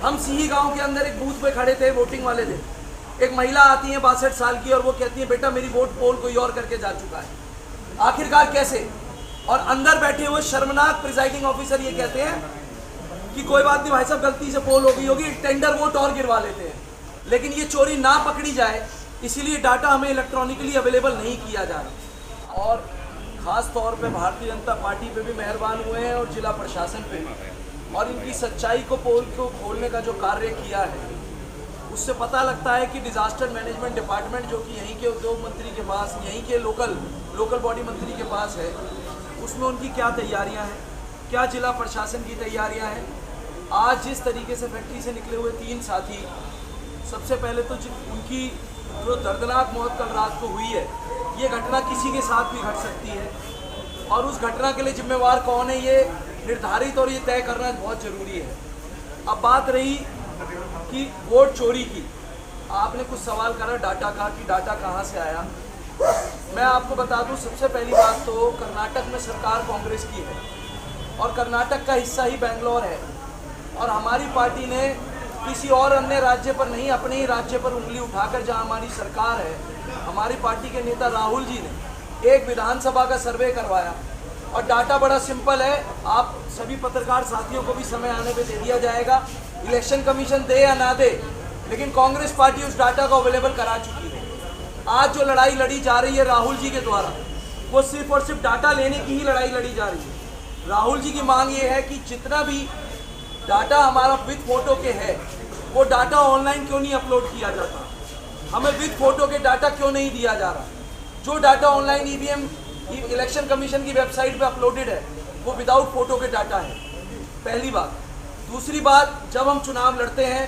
हम सिही गांव के अंदर एक बूथ पे खड़े थे वोटिंग वाले दिन। एक महिला आती है 62 साल की और वो कहती है बेटा मेरी वोट पोल कोई और करके जा चुका है। आखिरकार कैसे? और अंदर बैठे हुए शर्मनाक प्रिजाइडिंग ऑफिसर ये कहते हैं कि कोई बात नहीं भाई साहब, गलती से पोल हो गई होगी, टेंडर वोट और गिरवा लेते हैं। लेकिन ये चोरी ना पकड़ी जाए इसीलिए डाटा हमें इलेक्ट्रॉनिकली अवेलेबल नहीं किया जा रहा। और ख़ास तौर पे भारतीय जनता पार्टी पे भी मेहरबान हुए हैं और जिला प्रशासन पे भी, और इनकी सच्चाई को पोल को खोलने का जो कार्य किया है उससे पता लगता है कि डिज़ास्टर मैनेजमेंट डिपार्टमेंट जो कि यहीं के उद्योग मंत्री के पास, यहीं के लोकल बॉडी मंत्री के पास है, उसमें उनकी क्या तैयारियां हैं, क्या जिला प्रशासन की तैयारियां हैं। आज जिस तरीके से फैक्ट्री से निकले हुए 3 साथी, सबसे पहले तो उनकी जो दर्दनाक मौत कल रात को हुई है, ये घटना किसी के साथ भी घट सकती है और उस घटना के लिए जिम्मेवार कौन है ये निर्धारित और ये तय करना बहुत ज़रूरी है। अब बात रही कि वोट चोरी की, आपने कुछ सवाल करा डाटा का कि डाटा कहाँ से आया। मैं आपको बता दूं, सबसे पहली बात तो कर्नाटक में सरकार कांग्रेस की है और कर्नाटक का हिस्सा ही बेंगलोर है और हमारी पार्टी ने किसी और अन्य राज्य पर नहीं, अपने ही राज्य पर उंगली उठाकर जहां हमारी सरकार है, हमारी पार्टी के नेता राहुल जी ने एक विधानसभा का सर्वे करवाया और डाटा बड़ा सिंपल है। आप सभी पत्रकार साथियों को भी समय आने पे दे दिया जाएगा, इलेक्शन कमीशन दे या ना दे, लेकिन कांग्रेस पार्टी उस डाटा को अवेलेबल करा चुकी है। आज जो लड़ाई लड़ी जा रही है राहुल जी के द्वारा, वो सिर्फ और सिर्फ डाटा लेने की ही लड़ाई लड़ी जा रही है। राहुल जी की मांग ये है कि जितना भी डाटा हमारा विद फोटो के है वो डाटा ऑनलाइन क्यों नहीं अपलोड किया जाता, हमें विद फोटो के डाटा क्यों नहीं दिया जा रहा। जो data online EVM election commission की वेबसाइट पे अपलोडेड है वो विदाउट फोटो के डाटा है, पहली बात। दूसरी बात, जब हम चुनाव लड़ते हैं,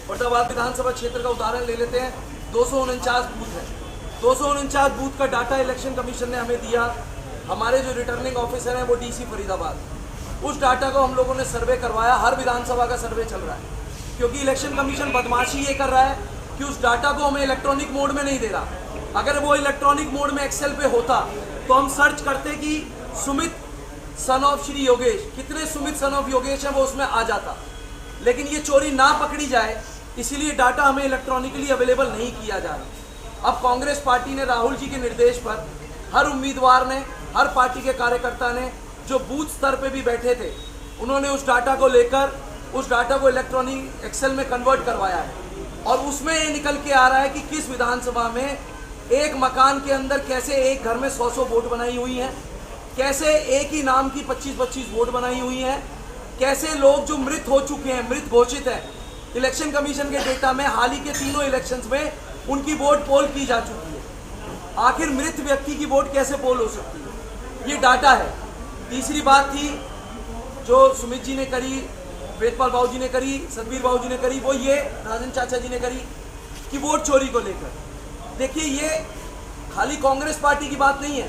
फतेहाबाद विधानसभा क्षेत्र का उदाहरण ले लेते हैं, 249 बूथ है, 249 बूथ का डाटा इलेक्शन कमीशन ने हमें दिया। हमारे जो रिटर्निंग ऑफिसर हैं वो डीसी फरीदाबाद, उस डाटा को हम लोगों ने सर्वे करवाया। हर विधानसभा का सर्वे चल रहा है क्योंकि इलेक्शन कमीशन बदमाशी ये कर रहा है कि उस डाटा को हमें इलेक्ट्रॉनिक मोड में नहीं दे रहा। अगर वो इलेक्ट्रॉनिक मोड में एक्सेल पे होता तो हम सर्च करते कि सुमित सन ऑफ श्री योगेश, कितने सुमित सन ऑफ योगेश हैं, वो उसमें आ जाता। लेकिन ये चोरी ना पकड़ी जाए इसीलिए डाटा हमें इलेक्ट्रॉनिकली अवेलेबल नहीं किया जा रहा। अब कांग्रेस पार्टी ने राहुल जी के निर्देश पर हर उम्मीदवार ने, हर पार्टी के कार्यकर्ता ने जो बूथ स्तर पे भी बैठे थे, उन्होंने उस डाटा को लेकर उस डाटा को इलेक्ट्रॉनिक एक्सेल में कन्वर्ट करवाया है और उसमें ये निकल के आ रहा है कि किस विधानसभा में एक मकान के अंदर कैसे एक घर में 100-100 वोट बनाई हुई हैं, कैसे एक ही नाम की 25-25 वोट बनाई हुई हैं, कैसे लोग जो मृत हो चुके हैं, मृत घोषित हैं, इलेक्शन कमीशन के डेटा में हाल ही के 3 इलेक्शंस में उनकी वोट पोल की जा चुकी है। आखिर मृत व्यक्ति की वोट कैसे पोल हो सकती है, ये डाटा है। तीसरी बात थी जो सुमित जी ने करी, वेदपाल बाबू जी ने करी, सतबीर बाबू जी ने करी, वो ये राजन चाचा जी ने करी कि वोट चोरी को लेकर। देखिए, ये खाली कांग्रेस पार्टी की बात नहीं है,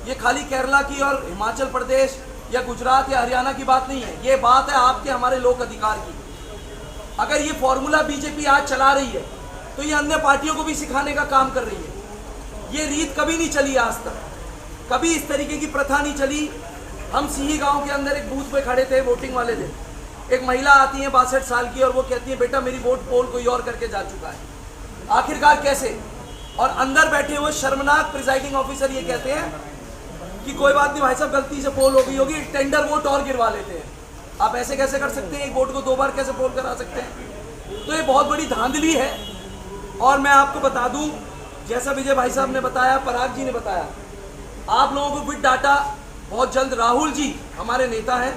ये खाली केरला की और हिमाचल प्रदेश या गुजरात या हरियाणा की बात नहीं है, ये बात है आपके हमारे लोक अधिकार की। अगर ये फॉर्मूला बीजेपी आज चला रही है तो ये अन्य पार्टियों को भी सिखाने का काम कर रही है। ये रीत कभी नहीं चली आज तक, कभी इस तरीके की प्रथा नहीं चली। हम सिही गांव के अंदर एक बूथ पे खड़े थे वोटिंग वाले दिन। एक महिला आती है 62 साल की और वो कहती है बेटा मेरी वोट पोल कोई और करके जा चुका है। आखिरकार कैसे? और अंदर बैठे हुए शर्मनाक प्रिजाइडिंग ऑफिसर ये कहते हैं कि कोई बात नहीं भाई साहब, गलती से पोल हो गई होगी, टेंडर वोट और गिरवा लेते हैं। आप ऐसे कैसे कर सकते हैं? एक वोट को 2 बार कैसे पोल करा सकते हैं? तो ये बहुत बड़ी धांधली है। और मैं आपको बता दूं, जैसा विजय भाई साहब ने बताया, पराग जी ने बताया, आप लोगों को विद डाटा बहुत जल्द राहुल जी हमारे नेता हैं,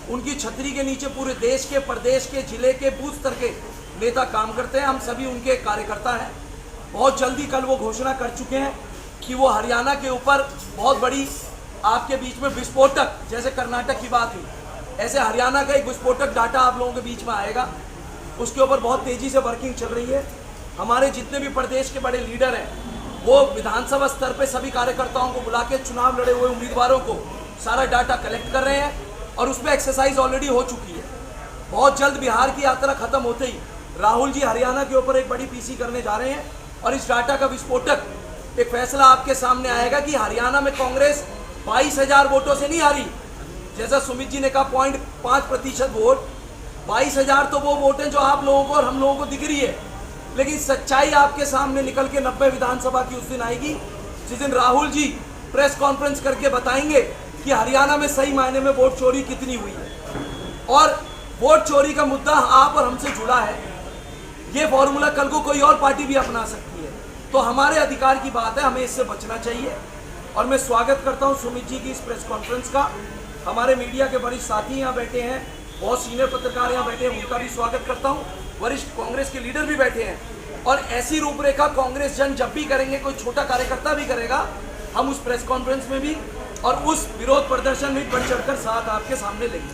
उनकी छतरी के नीचे पूरे देश के, प्रदेश के, जिले के, बूथ स्तर के नेता काम करते हैं। हम सभी उनके कार्यकर्ता हैं। बहुत जल्दी कल वो घोषणा कर चुके हैं कि वो हरियाणा के ऊपर बहुत बड़ी आपके बीच में विस्फोटक, जैसे कर्नाटक की बात हुई, ऐसे हरियाणा का एक विस्फोटक डाटा आप लोगों के बीच में आएगा। उसके ऊपर बहुत तेज़ी से वर्किंग चल रही है। हमारे जितने भी प्रदेश के बड़े लीडर हैं वो विधानसभा स्तर पे सभी कार्यकर्ताओं को बुला के चुनाव लड़े हुए उम्मीदवारों को सारा डाटा कलेक्ट कर रहे हैं और उसमें एक्सरसाइज ऑलरेडी हो चुकी है। बहुत जल्द बिहार की यात्रा खत्म होते ही राहुल जी हरियाणा के ऊपर एक बड़ी पीसी करने जा रहे हैं और इस डाटा का विस्फोटक एक फैसला आपके सामने आएगा कि हरियाणा में कांग्रेस 22,000 वोटों से नहीं हारी, जैसा सुमित जी ने कहा 0.5% वोट, 22,000 तो वो वोट हैं जो आप लोगों को और हम लोगों को दिख रही है, लेकिन सच्चाई आपके सामने निकल के 90 विधानसभा की उस दिन आएगी जिस दिन राहुल जी प्रेस कॉन्फ्रेंस करके बताएंगे कि हरियाणा में सही मायने में वोट चोरी कितनी हुई है। और वोट चोरी का मुद्दा आप और हमसे जुड़ा है, ये फॉर्मूला कल को कोई और पार्टी भी अपना सकती है, तो हमारे अधिकार की बात है, हमें इससे बचना चाहिए। और मैं स्वागत करता हूं सुमित जी की इस प्रेस कॉन्फ्रेंस का। हमारे मीडिया के वरिष्ठ साथी यहाँ बैठे हैं, बहुत सीनियर पत्रकार यहाँ बैठे हैं, उनका भी स्वागत करता हूँ। वरिष्ठ कांग्रेस के लीडर भी बैठे हैं, और ऐसी रूपरेखा कांग्रेस जन जब भी करेंगे, कोई छोटा कार्यकर्ता भी करेगा, हम उस प्रेस कॉन्फ्रेंस में भी और उस विरोध प्रदर्शन में बढ़ चढ़कर साथ आपके सामने लेंगे।